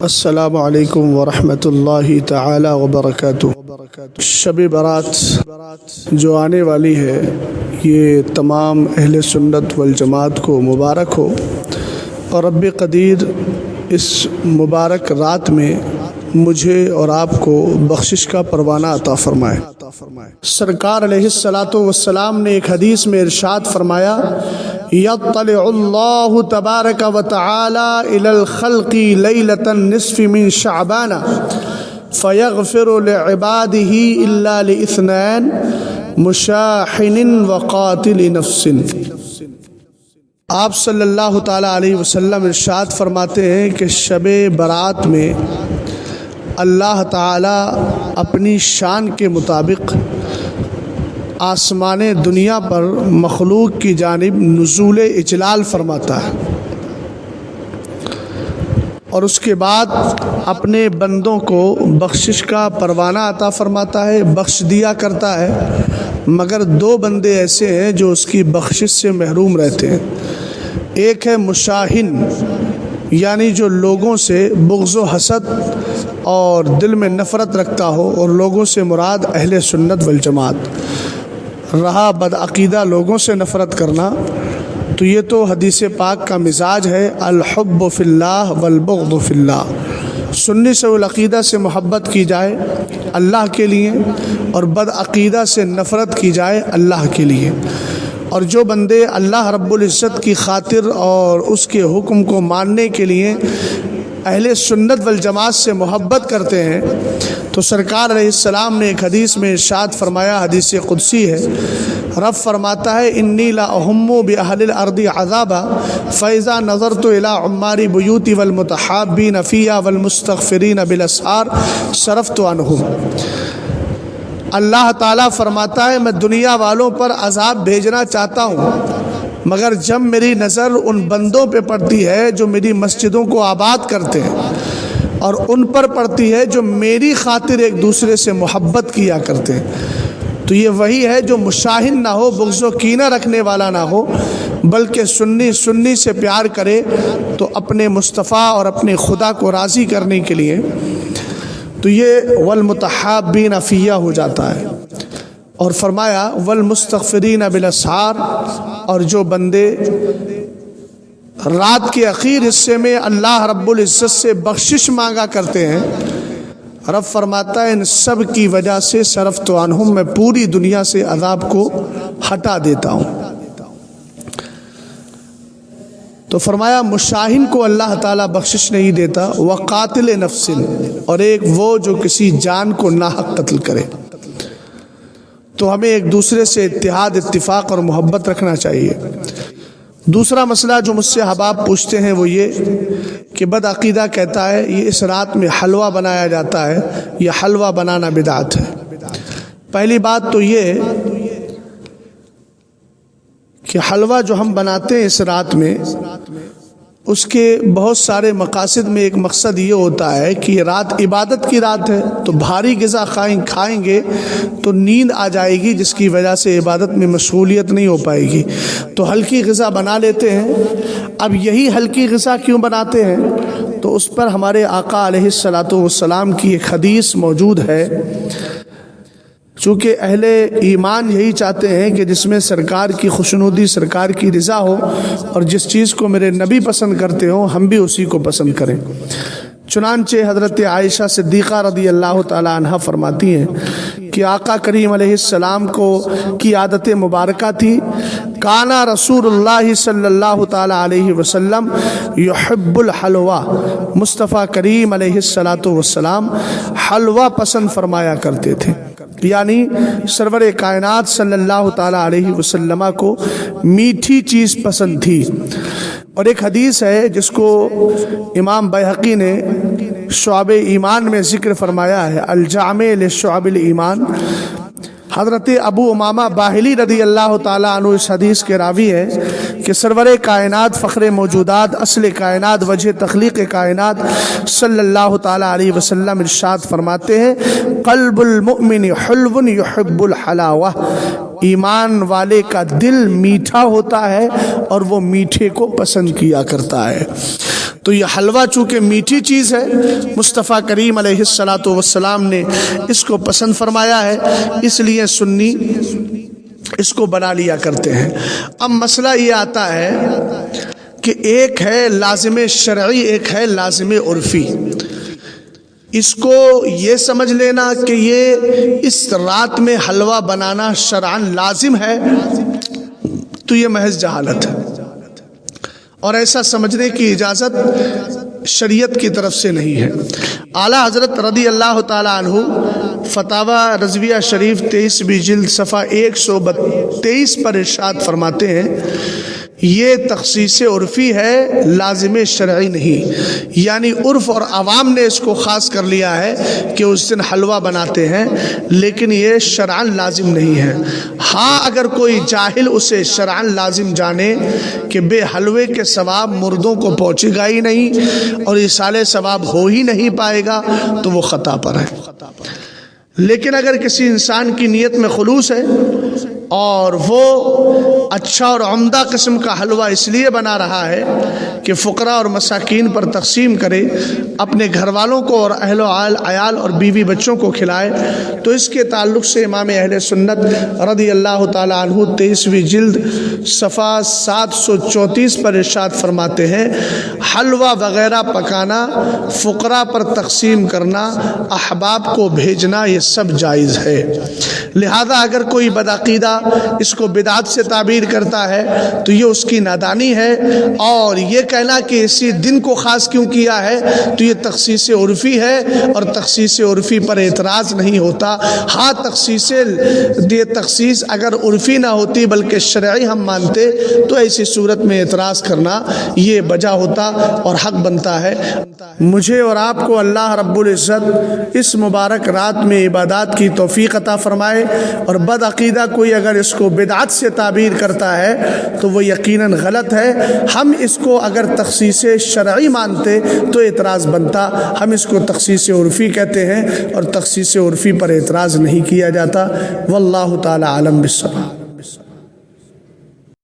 السلام علیکم ورحمۃ اللہ تعالی وبرکاتہ۔ شب برات جو آنے والی ہے یہ تمام اہل سنت والجماعت کو مبارک ہو، اور رب قدیر اس مبارک رات میں مجھے اور آپ کو بخشش کا پروانہ عطا فرمائے۔ سرکار علیہ الصلاۃ والسلام نے ایک حدیث میں ارشاد فرمایا، یطلع اللہ تبارک و تعالی الی الخلق لیلۃ النصف من شعبان فیغفر لعباده الا لاثنین مشاحن وقاتل نفس۔ آپ صلی اللہ تعالی علیہ وسلم ارشاد فرماتے ہیں کہ شب برات میں اللہ تعالی اپنی شان کے مطابق آسمان دنیا پر مخلوق کی جانب نزول اجلال فرماتا ہے، اور اس کے بعد اپنے بندوں کو بخشش کا پروانہ عطا فرماتا ہے، بخش دیا کرتا ہے، مگر دو بندے ایسے ہیں جو اس کی بخشش سے محروم رہتے ہیں۔ ایک ہے مشاہن، یعنی جو لوگوں سے بغض و حسد اور دل میں نفرت رکھتا ہو، اور لوگوں سے مراد اہل سنت والجماعت۔ رہا بدعقیدہ لوگوں سے نفرت کرنا، تو یہ تو حدیث پاک کا مزاج ہے، الحب فی اللہ والبغض فی اللہ۔ سنی سے العقیدہ سے محبت کی جائے اللہ کے لیے، اور بدعقیدہ سے نفرت کی جائے اللہ کے لیے۔ اور جو بندے اللہ رب العزت کی خاطر اور اس کے حکم کو ماننے کے لیے اہل سنت والجماعت سے محبت کرتے ہیں، تو سرکار علیہ السلام نے ایک حدیث میں ارشاد فرمایا، حدیث قدسی ہے، رب فرماتا ہے، انی لا اہم باہل الارض عذابا فاذا نظرت الی عمار بیوت والمتحابین فیہا والمستغفرین بالاسحار صرفت عنہم۔ اللہ تعالیٰ فرماتا ہے، میں دنیا والوں پر عذاب بھیجنا چاہتا ہوں، مگر جب میری نظر ان بندوں پہ پڑتی ہے جو میری مسجدوں کو آباد کرتے ہیں، اور ان پر پڑتی ہے جو میری خاطر ایک دوسرے سے محبت کیا کرتے ہیں، تو یہ وہی ہے جو مشاہن نہ ہو، بغض و کینہ رکھنے والا نہ ہو، بلکہ سنی سے پیار کرے، تو اپنے مصطفیٰ اور اپنے خدا کو راضی کرنے کے لیے تو یہ والمتحابین فیہا ہو جاتا ہے۔ اور فرمایا والمستغفرین بالاسحار، اور جو بندے رات کے اخیر حصے میں اللہ رب العزت سے بخشش مانگا کرتے ہیں، رب فرماتا ہے ان سب کی وجہ سے صرفت عنہم، میں پوری دنیا سے عذاب کو ہٹا دیتا ہوں۔ تو فرمایا مشاہن کو اللہ تعالیٰ بخشش نہیں دیتا، وقاتل نفس، اور ایک وہ جو کسی جان کو ناحق قتل کرے۔ تو ہمیں ایک دوسرے سے اتحاد، اتفاق اور محبت رکھنا چاہیے۔ دوسرا مسئلہ جو مجھ سے احباب پوچھتے ہیں وہ یہ کہ بدعقیدہ کہتا ہے یہ اس رات میں حلوہ بنایا جاتا ہے، یہ حلوہ بنانا بدعت ہے۔ پہلی بات تو یہ کہ حلوہ جو ہم بناتے ہیں اس رات میں، اس کے بہت سارے مقاصد میں ایک مقصد یہ ہوتا ہے کہ یہ رات عبادت کی رات ہے، تو بھاری غذا کھائیں گے تو نیند آ جائے گی، جس کی وجہ سے عبادت میں مشغولیت نہیں ہو پائے گی، تو ہلکی غذا بنا لیتے ہیں۔ اب یہی ہلکی غذا کیوں بناتے ہیں؟ تو اس پر ہمارے آقا علیہ الصلاۃ والسلام کی ایک حدیث موجود ہے، چونکہ اہل ایمان یہی چاہتے ہیں کہ جس میں سرکار کی خوشنودی، سرکار کی رضا ہو، اور جس چیز کو میرے نبی پسند کرتے ہوں ہم بھی اسی کو پسند کریں۔ چنانچہ حضرت عائشہ صدیقہ رضی اللہ تعالی عنہ فرماتی ہیں کہ آقا کریم علیہ السلام کی عادت مبارکہ تھی، کانا رسول اللہ صلی اللہ تعالی علیہ وسلم یحب الحلوہ، مصطفیٰ کریم علیہ الصلاۃ والسلام حلوہ پسند فرمایا کرتے تھے، یعنی سرور کائنات صلی اللہ تعالی علیہ وسلم کو میٹھی چیز پسند تھی۔ اور ایک حدیث ہے جس کو امام بیہقی نے شعب ایمان میں ذکر فرمایا ہے، الجامع لشعب الایمان۔ حضرت ابو امامہ باہلی رضی اللہ تعالیٰ عنہ اس حدیث کے راوی ہے کہ سرور کائنات، فخر موجودات، اصل کائنات، وجہ تخلیق کائنات صلی اللہ تعالیٰ علیہ وسلم ارشاد فرماتے ہیں، قلب المؤمن حلو یحب الحلاوہ، ایمان والے کا دل میٹھا ہوتا ہے اور وہ میٹھے کو پسند کیا کرتا ہے۔ تو یہ حلوہ چونکہ میٹھی چیز ہے، مصطفیٰ کریم علیہ الصلاۃ والسلام نے اس کو پسند فرمایا ہے، اس لیے سنی اس کو بنا لیا کرتے ہیں۔ اب مسئلہ یہ آتا ہے کہ ایک ہے لازم شرعی، ایک ہے لازم عرفی۔ اس کو یہ سمجھ لینا کہ یہ اس رات میں حلوہ بنانا شرعاً لازم ہے تو یہ محض جہالت ہے، اور ایسا سمجھنے کی اجازت شریعت کی طرف سے نہیں ہے۔ اعلیٰ حضرت رضی اللہ تعالیٰ عنہ فتاوی رضویہ شریف 23ویں جلد صفحہ 123 پر ارشاد فرماتے ہیں، یہ تخصیص عرفی ہے، لازم شرعی نہیں۔ یعنی عرف اور عوام نے اس کو خاص کر لیا ہے کہ اس دن حلوہ بناتے ہیں، لیکن یہ شرعاً لازم نہیں ہے۔ ہاں اگر کوئی جاہل اسے شرعاً لازم جانے کہ بے حلوے کے ثواب مردوں کو پہنچے گا ہی نہیں اور ایصال ثواب ہو ہی نہیں پائے گا تو وہ خطا پر ہے۔ لیکن اگر کسی انسان کی نیت میں خلوص ہے اور وہ اچھا اور عمدہ قسم کا حلوہ اس لیے بنا رہا ہے کہ فقراء اور مساکین پر تقسیم کرے، اپنے گھر والوں کو اور اہل و عیال اور بیوی بچوں کو کھلائے، تو اس کے تعلق سے امام اہل سنت رضی اللہ تعالیٰ عنہ 23ویں جلد صفحہ 734 پر ارشاد فرماتے ہیں، حلوہ وغیرہ پکانا، فقراء پر تقسیم کرنا، احباب کو بھیجنا، یہ سب جائز ہے۔ لہذا اگر کوئی بدعقیدہ اس کو بدعت سے تعبیر کرتا ہے تو یہ اس کی نادانی ہے، اور یہ کہنا کہ اسی دن کو خاص کیوں کیا ہے تو یہ تخصیص عرفی ہے، اور تخصیص عرفی پر اعتراض نہیں ہوتا۔ ہاں تخصیص اگر عرفی نہ ہوتی بلکہ شرعی ہم مانتے تو ایسی صورت میں اعتراض کرنا یہ بجا ہوتا اور حق بنتا ہے۔ مجھے اور آپ کو اللہ رب العزت اس مبارک رات میں عبادات کی توفیق عطا فرمائے، اور بدعقیدہ کوئی اگر اس کو بدعت سے تعبیر کرتا ہے تو وہ یقیناً غلط ہے۔ ہم اس کو اگر تخصیص شرعی مانتے تو اعتراض بنتا، ہم اس کو تخصیص عرفی کہتے ہیں اور تخصیص عرفی پر اعتراض نہیں کیا جاتا۔ واللہ تعالی عالم بالصواب۔